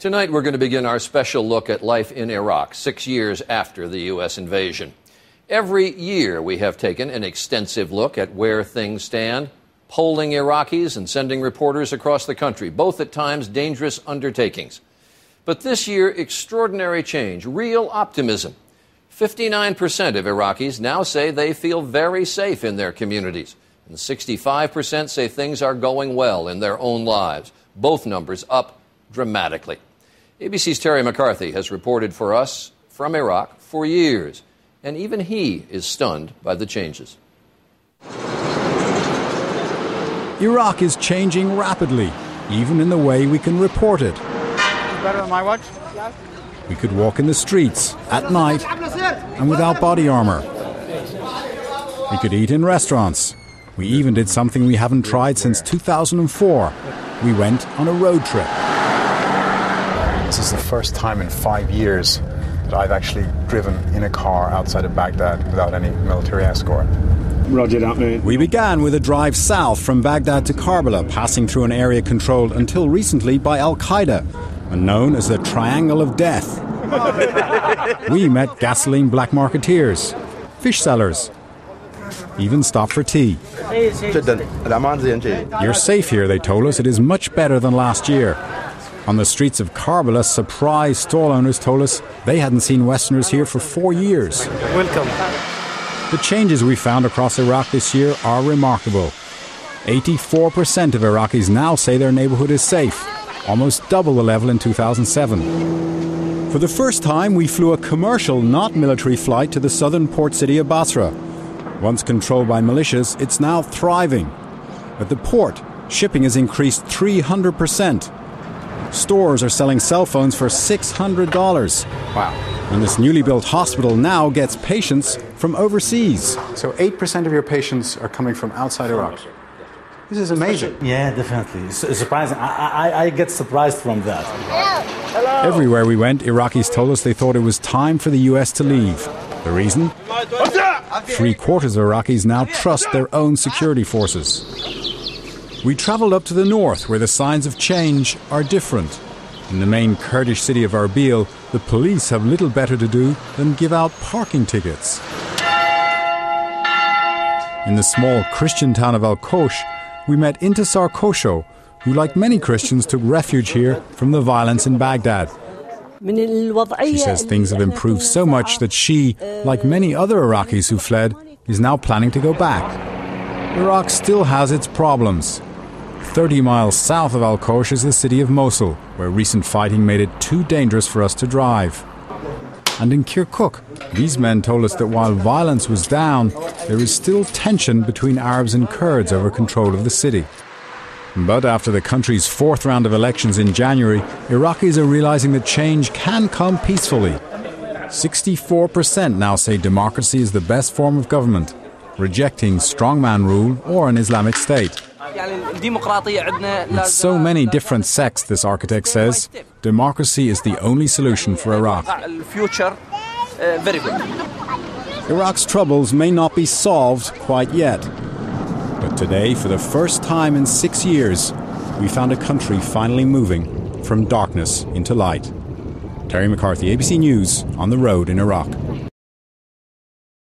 Tonight we're going to begin our special look at life in Iraq, 6 years after the U.S. invasion. Every year we have taken an extensive look at where things stand, polling Iraqis and sending reporters across the country, both at times dangerous undertakings. But this year, extraordinary change, real optimism. 59% of Iraqis now say they feel very safe in their communities, and 65% say things are going well in their own lives, both numbers up dramatically. ABC's Terry McCarthy has reported for us from Iraq for years, and even he is stunned by the changes. Iraq is changing rapidly, even in the way we can report it. Better on my watch? We could walk in the streets at night and without body armor. We could eat in restaurants. We even did something we haven't tried since 2004. We went on a road trip. This is the first time in 5 years that I've actually driven in a car outside of Baghdad without any military escort. Roger that, mate. We began with a drive south from Baghdad to Karbala, passing through an area controlled until recently by Al-Qaeda, and known as the Triangle of Death. We met gasoline black marketeers, fish sellers, even stopped for tea. You're safe here, they told us. It is much better than last year. On the streets of Karbala, surprised stall owners told us they hadn't seen Westerners here for 4 years. Welcome. The changes we found across Iraq this year are remarkable. 84% of Iraqis now say their neighborhood is safe, almost double the level in 2007. For the first time, we flew a commercial, not military flight to the southern port city of Basra. Once controlled by militias, it's now thriving. At the port, shipping has increased 300%. Stores are selling cell phones for $600. Wow. And this newly built hospital now gets patients from overseas. So 8% of your patients are coming from outside Iraq. This is amazing. Yeah, definitely. It's surprising. I get surprised from that. Hello. Everywhere we went, Iraqis told us they thought it was time for the US to leave. The reason? 3/4 of Iraqis now trust their own security forces. We travelled up to the north, where the signs of change are different. In the main Kurdish city of Erbil, the police have little better to do than give out parking tickets. In the small Christian town of Al-Kosh, we met Intisar Kosho, who, like many Christians, took refuge here from the violence in Baghdad. She says things have improved so much that she, like many other Iraqis who fled, is now planning to go back. Iraq still has its problems. 30 miles south of Al-Kosh is the city of Mosul, where recent fighting made it too dangerous for us to drive. And in Kirkuk, these men told us that while violence was down, there is still tension between Arabs and Kurds over control of the city. But after the country's 4th round of elections in January, Iraqis are realizing that change can come peacefully. 64% now say democracy is the best form of government, rejecting strongman rule or an Islamic state. With so many different sects, this architect says, democracy is the only solution for Iraq. Iraq's troubles may not be solved quite yet. But today, for the first time in 6 years, we found a country finally moving from darkness into light. Terry McCarthy, ABC News, on the road in Iraq.